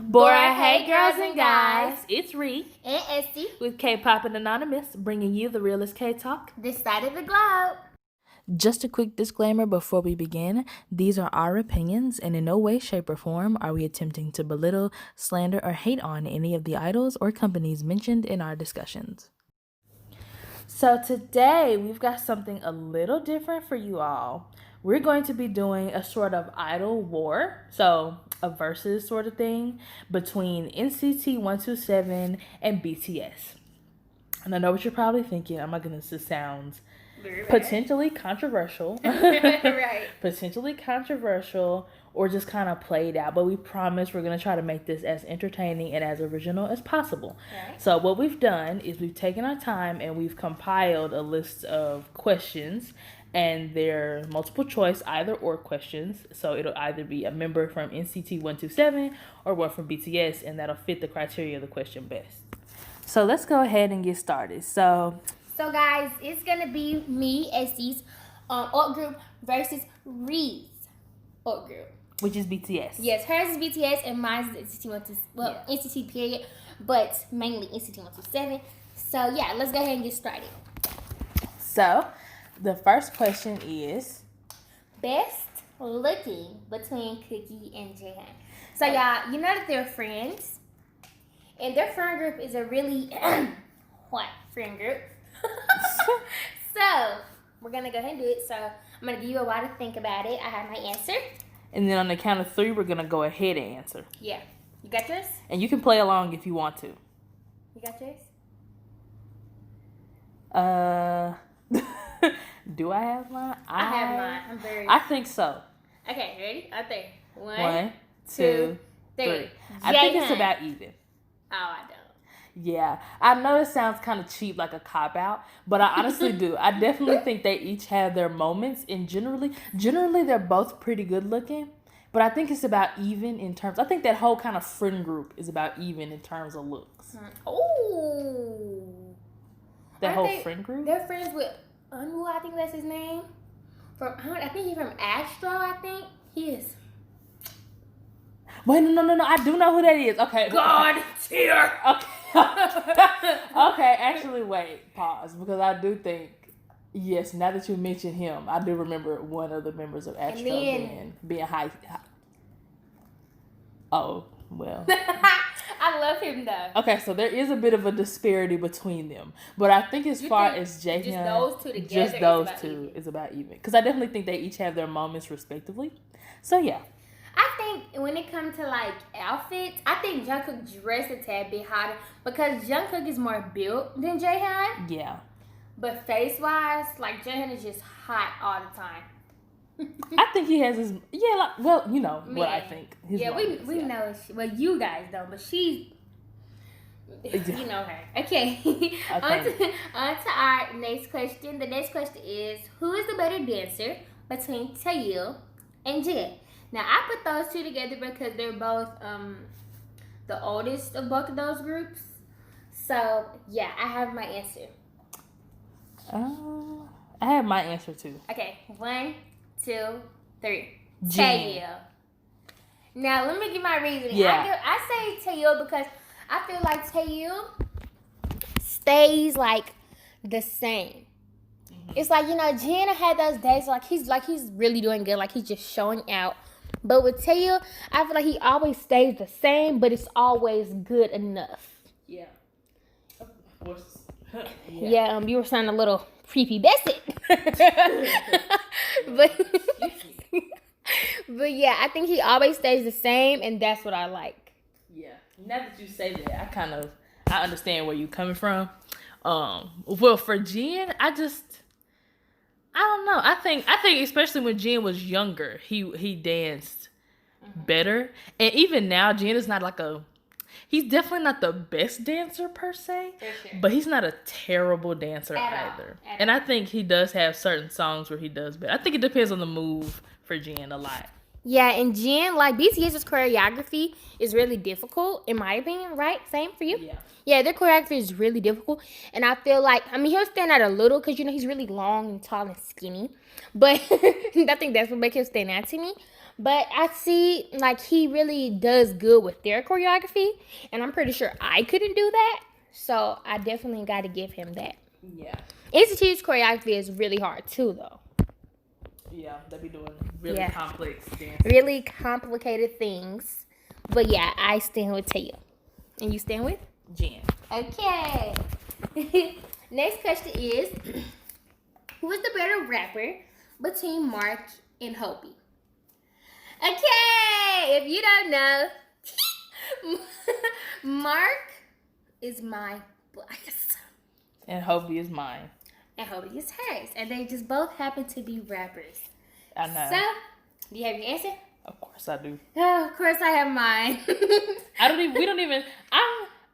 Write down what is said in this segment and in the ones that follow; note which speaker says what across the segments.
Speaker 1: Bora, hey girls and guys, it's Ree
Speaker 2: and Esty
Speaker 1: with K-Pop and Anonymous, bringing you the realest K-Talk
Speaker 2: this side of the globe.
Speaker 1: Just a quick disclaimer before we begin. These are our opinions, and in no way, shape, or form are we attempting to belittle, slander, or hate on any of the idols or companies mentioned in our discussions. So today, we've got something a little different for you all. We're going to be doing a sort of idol war, so a versus sort of thing, between NCT 127 and BTS. And I know what you're probably thinking. Oh my goodness, this sounds potentially controversial.
Speaker 2: Right.
Speaker 1: Potentially controversial or just kind of played out. But we promise we're going to try to make this as entertaining and as original as possible.
Speaker 2: Right.
Speaker 1: So what we've done is we've taken our time and we've compiled a list of questions. And they're multiple choice either or questions. So it'll either be a member from NCT 127 or one from BTS. And that'll fit the criteria of the question best. So let's go ahead and get started. So
Speaker 2: guys, it's going to be me, Esty's alt group versus Ree's alt group.
Speaker 1: Which is BTS.
Speaker 2: Yes, hers is BTS and mine is NCT 127. Well, yeah. NCT period, but mainly NCT 127. So yeah, let's go ahead and get started.
Speaker 1: So the first question is
Speaker 2: best looking between Cookie and Jaehyun. So y'all, you know that they're friends, and their friend group is a really what friend group? So we're gonna go ahead and do it. So I'm gonna give you a while to think about it. I have my answer.
Speaker 1: And then on the count of 3, we're gonna go ahead and answer.
Speaker 2: Yeah, you got yours.
Speaker 1: And you can play along if you want to.
Speaker 2: You got yours.
Speaker 1: Do I have mine?
Speaker 2: I have mine.
Speaker 1: I think so.
Speaker 2: Okay, ready? I think.
Speaker 1: One, two, three. I think it's about even.
Speaker 2: Oh, I don't.
Speaker 1: Yeah, I know it sounds kind of cheap, like a cop-out, but I honestly do. I definitely think they each have their moments, and generally they're both pretty good looking, but I think it's about even in terms. I think that whole kind of friend group is about even in terms of looks.
Speaker 2: Oh.
Speaker 1: That whole friend group?
Speaker 2: They're friends with Unwoo, I think that's his name. I think he's from Astro, I think. He is.
Speaker 1: Wait, no. I do know who that is. Okay.
Speaker 2: God tier.
Speaker 1: Okay. Okay, actually, wait. Pause. Because I do think, yes, now that you mention him, I do remember one of the members of Astro being high. Oh, well.
Speaker 2: I love him, though.
Speaker 1: Okay, so there is a bit of a disparity between them. But I think as far as Jaehyun,
Speaker 2: just those two together,
Speaker 1: just those two is about even. Because I definitely think they each have their moments respectively. So, yeah.
Speaker 2: I think when it comes to like outfits, I think Jungkook dressed a tad bit hotter because Jungkook is more built than Jaehyun.
Speaker 1: Yeah. But
Speaker 2: face-wise, like Jaehyun is just hot all the time.
Speaker 1: I think he has his what I think.
Speaker 2: We know. Well, you guys don't, but she, you know her. Okay. On to our next question. The next question is, who is the better dancer between Taeil and Jin? Now, I put those two together because they're both the oldest of both of those groups. So, yeah, I have my answer.
Speaker 1: I have my answer, too.
Speaker 2: Okay, 1, 2, 3. Taeil. Now, let me give my reasoning.
Speaker 1: Yeah.
Speaker 2: I say Taeil because I feel like Taeil stays, like, the same. It's like, Jin had those days he's really doing good. Like, he's just showing out. But with Taeil, I feel like he always stays the same, but it's always good enough.
Speaker 1: Yeah. Of course.
Speaker 2: Yeah, you were sounding a little creepy. That's it. But yeah, I think he always stays the same, and that's what I like.
Speaker 1: Yeah. Now that you say that, I understand where you're coming from. Well, for Jin, I don't know. I think especially when Jin was younger, he danced better. And even now, Jin is not he's definitely not the best dancer per se,
Speaker 2: sure.
Speaker 1: But he's not a terrible dancer either. And I think he does have certain songs where he does better. I think it depends on the move for Jin a lot.
Speaker 2: Yeah, and Jin, like BTS's choreography is really difficult, in my opinion, right? Same for you?
Speaker 1: Yeah.
Speaker 2: Yeah, their choreography is really difficult. And I feel like, he'll stand out a little because, he's really long and tall and skinny. But I think that's what makes him stand out to me. But I see, like, he really does good with their choreography, and I'm pretty sure I couldn't do that. So I definitely got to give him that.
Speaker 1: Yeah.
Speaker 2: NCT's choreography is really hard too, though.
Speaker 1: Yeah, they be doing really complex dances.
Speaker 2: Really complicated things. But yeah, I stand with Taeil. And you stand with?
Speaker 1: Jin.
Speaker 2: Okay. Next question is, who is the better rapper between Mark and Hobi? Okay, if you don't know, Mark is my bias.
Speaker 1: And Hobi is mine.
Speaker 2: And Hobi is hers. And they just both happen to be rappers.
Speaker 1: I know.
Speaker 2: So, do you have your answer?
Speaker 1: Of course I do.
Speaker 2: Oh, of course I have mine.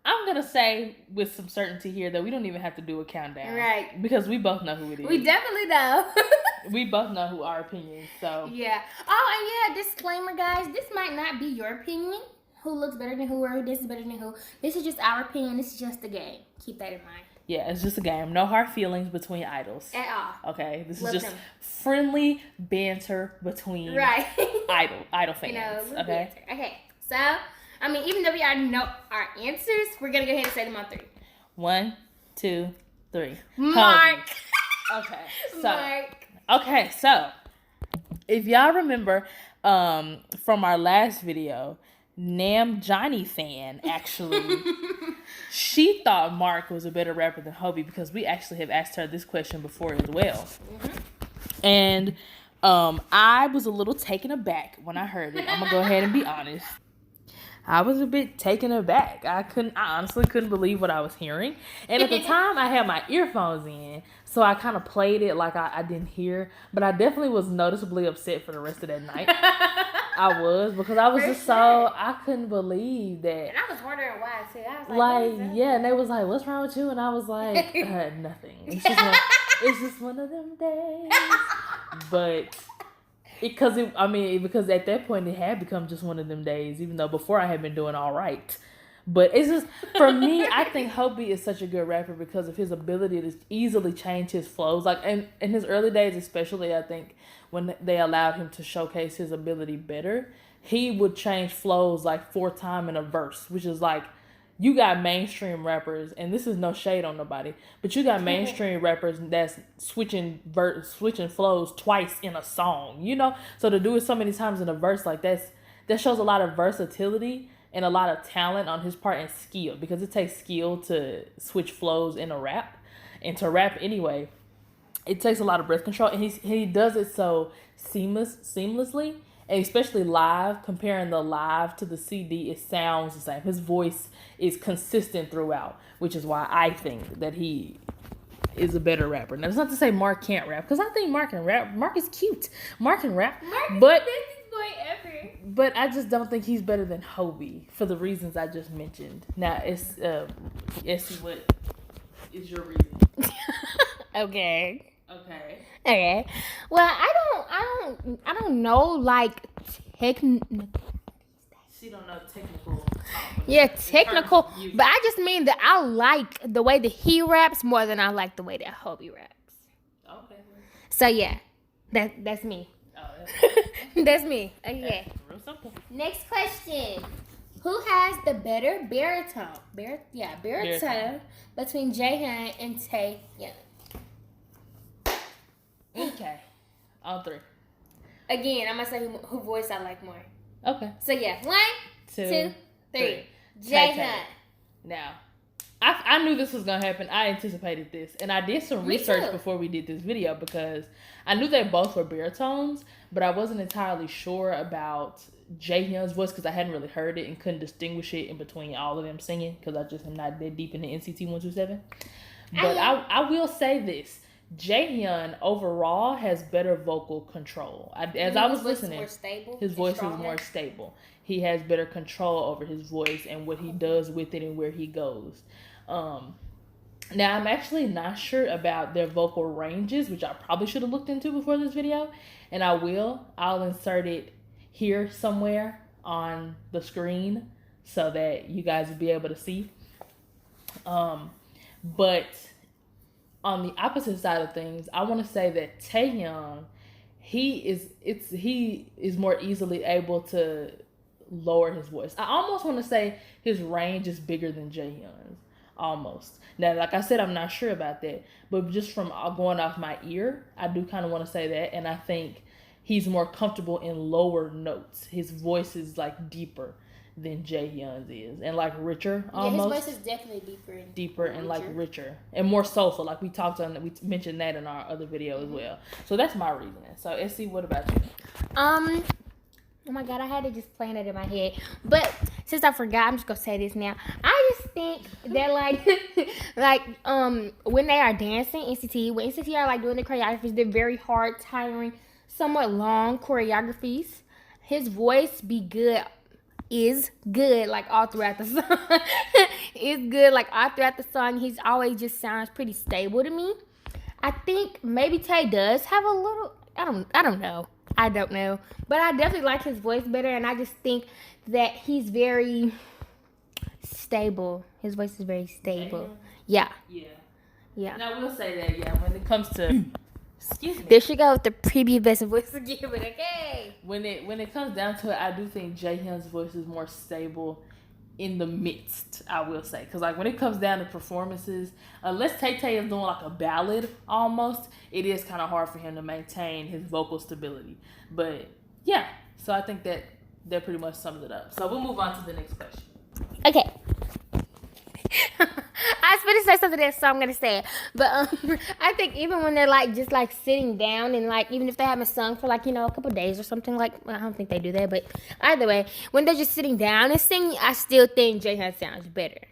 Speaker 1: I'm gonna say with some certainty here that we don't even have to do a countdown.
Speaker 2: Right.
Speaker 1: Because we both know who it is.
Speaker 2: We definitely know.
Speaker 1: We both know who our opinion, so.
Speaker 2: Yeah. Oh, and yeah, disclaimer, guys. This might not be your opinion. Who looks better than who, or this is better than who. This is just our opinion. This is just a game. Keep that in mind.
Speaker 1: Yeah, it's just a game. No hard feelings between idols.
Speaker 2: At all.
Speaker 1: Okay, this
Speaker 2: Love
Speaker 1: is just
Speaker 2: them.
Speaker 1: Friendly banter between idol fans. Okay?
Speaker 2: Banter. Okay, so, I mean, even though we already know our answers, we're going to go ahead and say them on 3.
Speaker 1: 1, 2, 3.
Speaker 2: Mark.
Speaker 1: Okay, so.
Speaker 2: Mark.
Speaker 1: Okay, so. If y'all remember from our last video, Namjoon fan actually, she thought Mark was a better rapper than Hobi because we actually have asked her this question before as well. Mm-hmm. And I was a little taken aback when I heard it. I'm gonna go ahead and be honest. I was a bit taken aback. I honestly couldn't believe what I was hearing. And at the time, I had my earphones in, so I kind of played it like I didn't hear. But I definitely was noticeably upset for the rest of that night. I was, because I was I couldn't believe that.
Speaker 2: And I was wondering why, too. I was
Speaker 1: like yeah, and they was like, what's wrong with you? And I was like, nothing. It's just one of them days. But... Because at that point it had become just one of them days, even though before I had been doing all right. But it's just, for me, I think Hobi is such a good rapper because of his ability to easily change his flows. Like, in his early days especially, I think, when they allowed him to showcase his ability better, he would change flows like 4 times in a verse, which is like, you got mainstream rappers, and this is no shade on nobody, but you got mainstream rappers that's switching flows twice in a song, you know? So to do it so many times in a verse like that shows a lot of versatility and a lot of talent on his part and skill, because it takes skill to switch flows in a rap. And to rap anyway, it takes a lot of breath control, and he does it so seamlessly. And especially live, comparing the live to the CD, it sounds the same. His voice is consistent throughout, which is why I think that he is a better rapper. Now, that's not to say Mark can't rap, because I think Mark can rap. Mark is cute. Mark can rap.
Speaker 2: Mark is the bestest boy ever.
Speaker 1: But I just don't think he's better than Hobi for the reasons I just mentioned. Now, what is your reason?
Speaker 2: Okay.
Speaker 1: Okay.
Speaker 2: Well, I don't know, like, technical.
Speaker 1: She don't know technical.
Speaker 2: Yeah, technical. But I just mean that I like the way that he raps more than I like the way that Hobi raps.
Speaker 1: Okay.
Speaker 2: So yeah, that's me.
Speaker 1: Oh,
Speaker 2: that's me. Okay.
Speaker 1: That's real simple.
Speaker 2: Next question. Who has the better baritone? Baritone between Jaehyun and Taeyong?
Speaker 1: Okay. All 3.
Speaker 2: Again, I'm going to say who voice I like more.
Speaker 1: Okay.
Speaker 2: So, yeah. 1, 2, 3. Jaehyun.
Speaker 1: Now, I knew this was going to happen. I anticipated this. And I did some research before we did this video, because I knew they both were baritones, but I wasn't entirely sure about Jaehyun's voice because I hadn't really heard it and couldn't distinguish it in between all of them singing, because I just am not that deep into NCT 127. But I will say this. Jaehyun overall has better vocal control. I was listening, his voice is more stable. He has better control over his voice and what he does with it and where he goes. Now, I'm actually not sure about their vocal ranges, which I probably should have looked into before this video, and I will. I'll insert it here somewhere on the screen so that you guys will be able to see. But on the opposite side of things, I want to say that Taeyong he is more easily able to lower his voice. I almost want to say his range is bigger than Jaehyun's. Almost. Now, like I said, I'm not sure about that, but just from going off my ear, I do kind of want to say that, and I think he's more comfortable in lower notes. His voice is like deeper than Jaehyun's is, and like richer almost.
Speaker 2: Yeah, his voice is definitely
Speaker 1: deeper and like richer and more soulful. Like we mentioned that in our other video as well. So that's my reasoning. So Essie, what about you?
Speaker 2: Oh my God, I had to just plan it in my head. But since I forgot, I'm just gonna say this now. I just think that when they are dancing, when NCT are like doing the choreographies, they're very hard, tiring, somewhat long choreographies. His voice is good like all throughout the song. It's good like all throughout the song. He's always just sounds pretty stable to me. I think maybe Tay does have a little. I don't know. But I definitely like his voice better, and I just think that he's very stable. His voice is very stable. Yeah.
Speaker 1: Now we'll say that. Yeah, when it comes to, excuse me.
Speaker 2: There she goes with the preview best voice again. But okay.
Speaker 1: When it comes down to it, I do think Jaehyun's voice is more stable in the midst, I will say, because like when it comes down to performances, unless Tay is doing like a ballad almost, it is kind of hard for him to maintain his vocal stability. But yeah, so I think that pretty much sums it up. So we'll move on to the next question.
Speaker 2: Okay. I was going to say something else, so I'm going to say it. But I think even when they're like just like sitting down and like even if they haven't sung for like, a couple of days or something, like, well, I don't think they do that. But either way, when they're just sitting down and singing, I still think Jaehyun sounds better.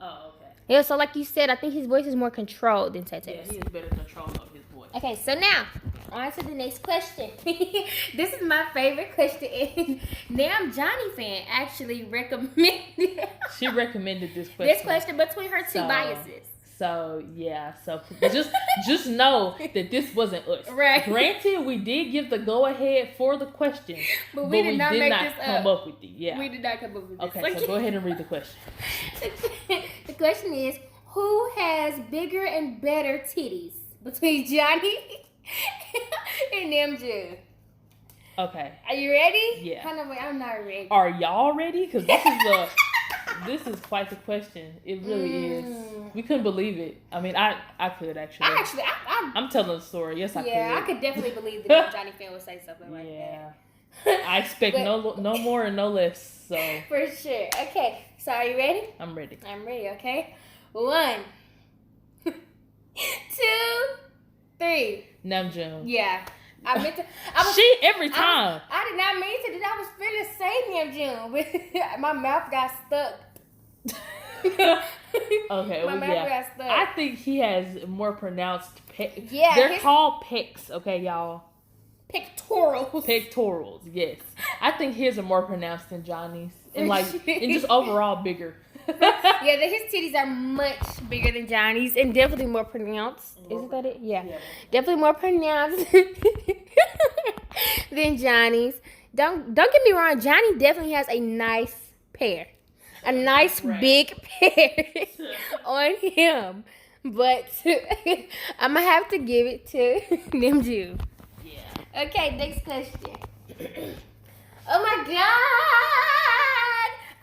Speaker 1: Oh, okay.
Speaker 2: Yeah, so like you said, I think his voice is more controlled than Tay.
Speaker 1: Yeah, he has better control of his voice.
Speaker 2: Okay, so now on to the next question. This is my favorite question. And damn, Johnny fan actually recommended.
Speaker 1: She recommended this question.
Speaker 2: This question between her two biases.
Speaker 1: So yeah, so just know that this wasn't us.
Speaker 2: Right.
Speaker 1: Granted, we did give the go ahead for the question, but we did not come up with it. Yeah,
Speaker 2: we did not come up with this.
Speaker 1: Okay, so go ahead and read the question.
Speaker 2: The question is, who has bigger and better titties between Johnny and Namjoon?
Speaker 1: Okay.
Speaker 2: Are you ready?
Speaker 1: Yeah.
Speaker 2: I'm not ready.
Speaker 1: Are y'all ready? Because this is quite the question. It really is. We couldn't believe it. I mean, I could actually. I'm telling the story. Yes, I could.
Speaker 2: Yeah, I could definitely believe that Johnny fan would say something like that.
Speaker 1: I expect no more and no less. So
Speaker 2: for sure. Okay. So are you ready?
Speaker 1: I'm ready.
Speaker 2: Okay. 1, 2, 3.
Speaker 1: Namjoon.
Speaker 2: Yeah.
Speaker 1: Every time.
Speaker 2: I did not mean to. I was finna say Namjoon, but my mouth got stuck.
Speaker 1: Okay.
Speaker 2: My mouth got stuck.
Speaker 1: I think he has more pronounced pecs.
Speaker 2: Yeah.
Speaker 1: They're called pecs, okay, y'all?
Speaker 2: Pectorals.
Speaker 1: Yes. I think his are more pronounced than Johnny's. And and just overall bigger.
Speaker 2: Yeah, his titties are much bigger than Johnny's and definitely more pronounced. Isn't that it? Yeah. Definitely more pronounced than Johnny's. Don't get me wrong, Johnny definitely has a nice pair. A nice big pair on him. But I'm going to have to give it to Namjoon. Yeah. Okay, next question. Oh my God!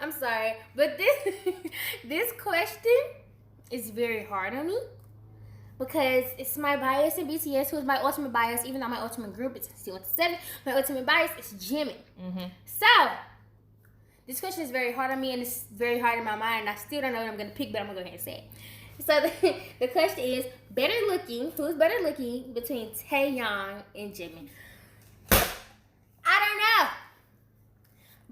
Speaker 2: I'm sorry, but this question is very hard on me because it's my bias in BTS, who is my ultimate bias, even though my ultimate group is still 7. My ultimate bias is Jimin. Mm-hmm. So this question is very hard on me, and it's very hard in my mind. I still don't know what I'm gonna pick, but I'm gonna go ahead and say it. So the question is, who's better looking between Taeyong and Jimin? I don't know.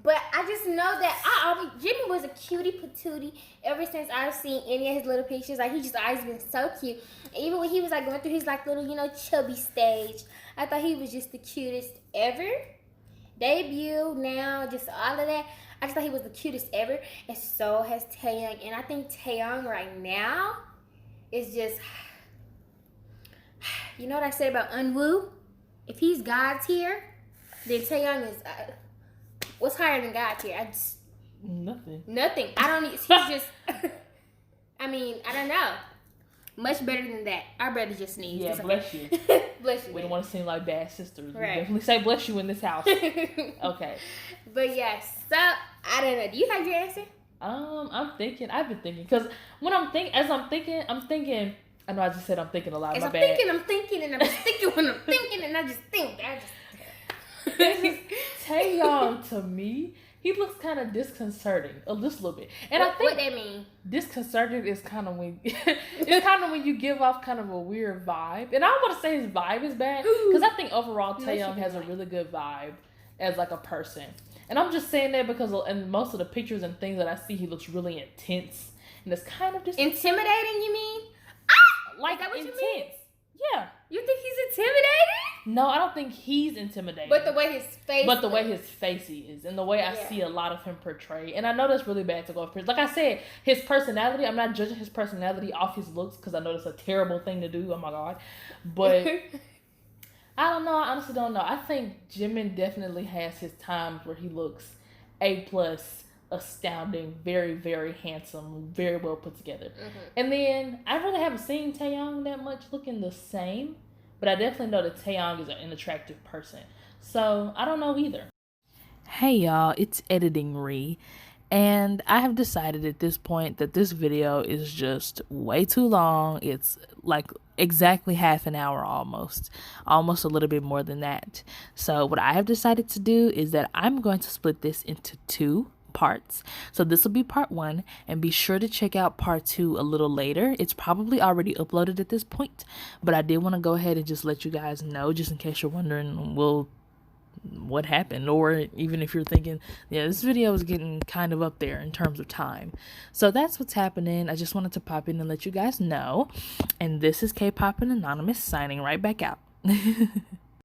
Speaker 2: But I just know that Jimmy was a cutie patootie ever since I've seen any of his little pictures. Like, he just always been so cute. Even when he was like going through his like little, chubby stage, I thought he was just the cutest ever. Debut, now, just all of that. I just thought he was the cutest ever. And so has Taeyong. And I think Taeyong right now is just, you know what I said about Unwoo? If he's God tier, then Taeyong is... what's higher than God tier?
Speaker 1: Nothing.
Speaker 2: I don't need. He's just. I mean, I don't know. much better than that. Our brother just sneezed.
Speaker 1: Yeah, bless you.
Speaker 2: Bless you.
Speaker 1: We don't want to seem like bad sisters.
Speaker 2: Right.
Speaker 1: We definitely say bless you in this house. Okay.
Speaker 2: But yes, so I don't know. Do you have your answer?
Speaker 1: I've been thinking, because when I'm thinking, I know I just said I'm thinking a lot.
Speaker 2: As
Speaker 1: my
Speaker 2: I'm
Speaker 1: bad.
Speaker 2: thinking, and I'm just thinking when I'm thinking, and I just think.
Speaker 1: Taeyong, to me, he looks kind of disconcerting, just a little bit. And I think
Speaker 2: what that mean?
Speaker 1: Disconcerting is kind of when when you give off kind of a weird vibe. And I don't want to say his vibe is bad, because I think overall Taeyong has a really good vibe as like a person. And I'm just saying that because in most of the pictures and things that I see, he looks really intense, and it's kind of just
Speaker 2: intimidating. You mean?
Speaker 1: Like,
Speaker 2: is that what
Speaker 1: intense?
Speaker 2: You mean?
Speaker 1: Yeah.
Speaker 2: You think he's intimidating?
Speaker 1: No, I don't think he's intimidating.
Speaker 2: But the way his face.
Speaker 1: But the way his face is, and the way I see a lot of him portrayed, and I know that's really bad to go off. Like I said, his personality. I'm not judging his personality off his looks, because I know that's a terrible thing to do. Oh my god, but I don't know. I honestly don't know. I think Jimin definitely has his times where he looks A+, astounding, very, very handsome, very well put together. And then I really haven't seen Taeyong that much looking the same, but I definitely know that Taeyong is an attractive person. So I don't know either. Hey y'all, it's Editing Ree, and I have decided at this point that this video is just way too long. It's like exactly half an hour almost a little bit more than that. So what I have decided to do is that I'm going to split this into 2 parts. So this will be part 1, and be sure to check out part 2 a little later. It's probably already uploaded at this point, but I did want to go ahead and just let you guys know, just in case you're wondering, well, what happened, or even if you're thinking, yeah, this video is getting kind of up there in terms of time. So that's what's happening. I just wanted to pop in and let you guys know. And this is K-Pop and Anonymous signing right back out.